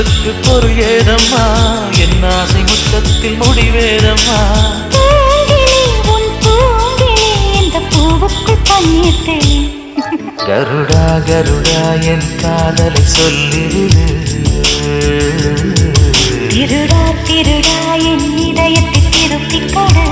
சொல்லுக்கு பொருள் ஏதம்மா என் ஆசை முத்தத்தில் முடிவேதம்மா கருடா கருடா என் காதலை சொல்லிடு திருடா திருடா என் இதயத்தை திருப்பிக் கொடு